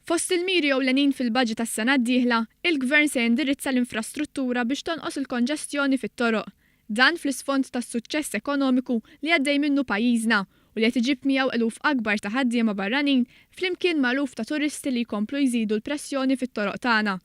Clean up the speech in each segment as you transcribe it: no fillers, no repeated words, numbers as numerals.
Fost il-miri ewlenin fil-baġit tas-sena d-dieħla, il-Gvern se jindirizza l-infrastruttura biex tonqos il-konġestjoni fit-toroq. Dan fl-isfond tas-suċċess ekonomiku li għaddej minnu pajjiżna u li qed iġib miegħu eluf akbar ta' ħaddiema barranin flimkien magħruf ta' turisti li jkomplu jżidu l-pressjoni fit-toroq tagħna.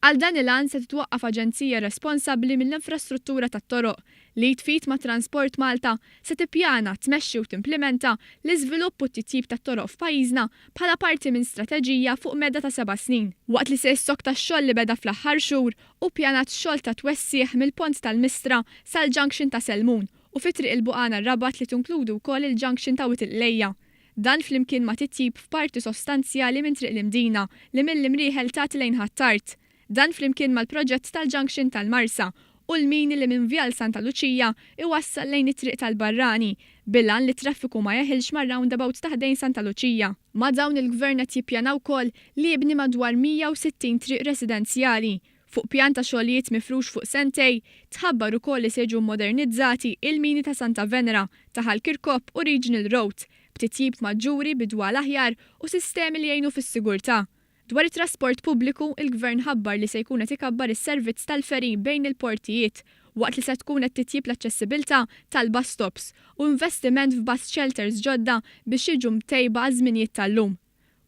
Għal dan il-għan se titwaqqaf aġenzija responsabbli mill-infrastruttura tat-toroq li tfid ma' Transport Malta se tippjana, tmexxi u timplementa l-iżvilupp u t-titjib tat-toroq f'pajjiżna bħala parti minn strateġija fuq medda ta' 7 snin. Waqt li se jissok tax-xogħol li beda fl-aħħar xhur u pjanat xogħol ta' twessieħ mill-pont tal-Mistra sal-Junction ta' Selmun u fi triq il-Buqana r-Rabat li tinkludu wkoll il-Junction ta' Witilqlejja. Dan flimkien ma' titjib f'parti sostanzjali minn triq l-Imdina li mill-imrieħel tagħti lejn ħattart. Dan flimkien mal-proġett tal-Junction tal-Marsa u l-mini li minn Vjal Santa Luċija iwassal lejn it-triq tal-Barrani bilan li traffiku ma jeħilx mar-roundabout taħdejn Santa Luċija. Ma' dawn il-Gvern qed jippjana wkoll li jibni madwar 160 triq residenzjali. Fuq pjan ta' xogħlijiet mifrux fuq sentej, tħabbar ukoll li se jiġu modernizzati il-mini ta' Santa Venera, Taħal Kirkop u Regional Road, b'titjib maġġuri bidwal aħjar u sistemi li jgħinu fis-sigurtà. Dwar it-trasport pubbliku, il-Gvern ħabbar li se jkun qed ikabbar is-servizz tal-ferin bejn il-portijiet waqt li se tkun qed titjib l-aċċessibilità tal-bus stops u investiment f'bus shelters ġodda biex jiġu mtejba għaż-żminijiet tal-lum.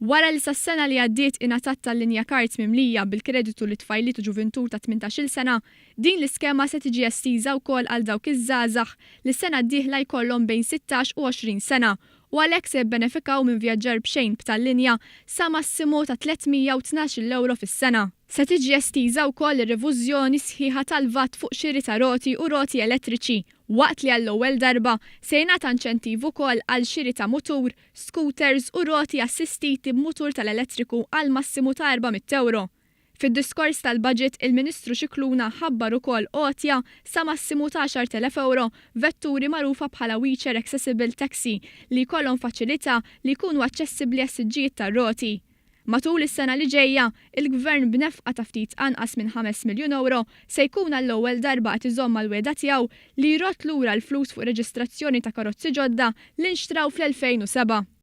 Wara li sas-sena li għaddiet ingħatat tal-linja kards mimlija bil-kreditu li tfajliet u ġuventur ta' 18-il sena, din l-iskema se tiġi estiża wkoll għal dawk iż-żgħażagħ li s-sena d-dieħla jkollhom bejn 16 u 20 sena u għalhekk se jibbenefikaw minn vjaġġar b'xejn b'tal-linja sa massimu ta' 312 euro fis-sena. Se tiġi estiża wkoll ir-revużjoni sħiħa tal-VAT fuq xiri ta' roti u roti elettriċi, waqt li għall-ewwel darba se jingħata inċentiv ukoll għal xiri ta' mutur, scooters u roti assistiti b'mutur tal-elettriku għal massimu ta' 400 euro. Fid-diskors tal-budget, il-Ministru Xikluna ħabbar ukoll għotja sa massimu ta' 10,000 euro vetturi magħrufa bħala Wheelchair Accessible Taxi li jkollhom faċilità li jkunu aċċessibbli għas-siġġijiet tar-roti. Matul is-sena li ġejja, il-Gvern b'nefqa ta' ftit anqas minn 5 miljun euro se jkun għall-ewwel darba qed iżomm mal-weda tiegħu li jrott lura l-flus fuq reġistrazzjoni ta' karozzi ġodda li nxtraw fl-2007.